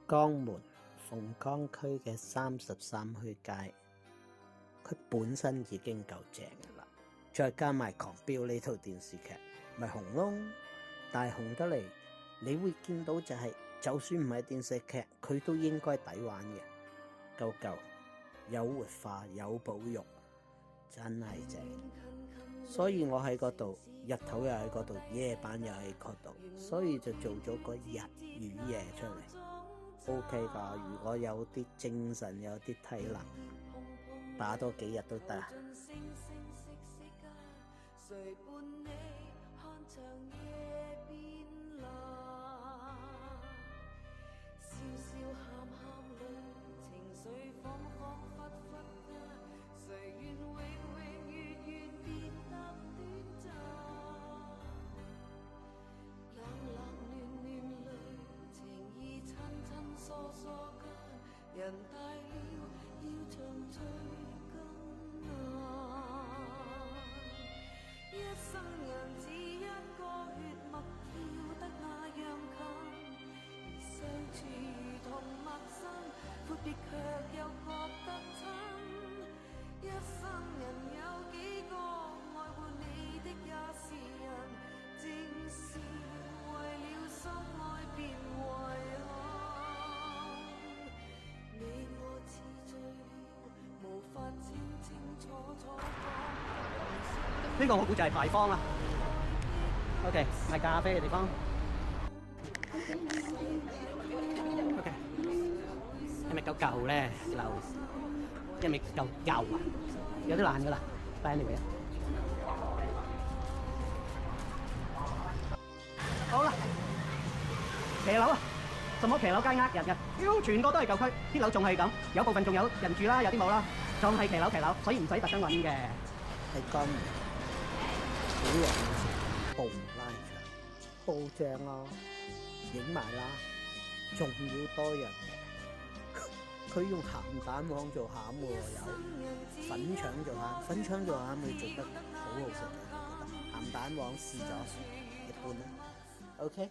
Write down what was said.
江門鳳崗區嘅33墟街，佢本身已經夠正㗎啦，再加埋狂飆呢套電視劇，咪紅咯！但係紅得嚟，你會見到就係，就算唔係電視劇，佢都應該抵玩嘅，夠有活化有保育，真係正。所以我喺嗰度，日頭又喺嗰度，夜晚又喺嗰度，所以就做咗個日與夜出嚟。OK 噶，如果有啲精神，有啲體能，打多幾日都得。人大了，要長聚更難。一生人只一個血脈跳得那樣近，而相處如同陌生，闊別卻又覺得親。一生人有幾個愛護你的也是人，正是為了心愛便遺憾。呢個我估就係牌坊啦。OK， 賣咖啡嘅地方。OK， 係咪夠舊咧？樓係咪夠舊啊？有啲爛噶啦，但係anyway。好啦，騎樓啊！什麼騎樓街呃人嘅，全個都係舊區，啲樓仲係咁，有部分仲有人住啦，有啲冇啦，仲係騎樓，所以唔使特登揾嘅。喺江門好容易布拉牆，好正啊！影埋啦，仲要多人。佢用鹹蛋黃做餡喎，有粉腸做餡，粉腸做餡佢做得好好食嘅，我覺得鹹蛋黃試咗一般啦。OK。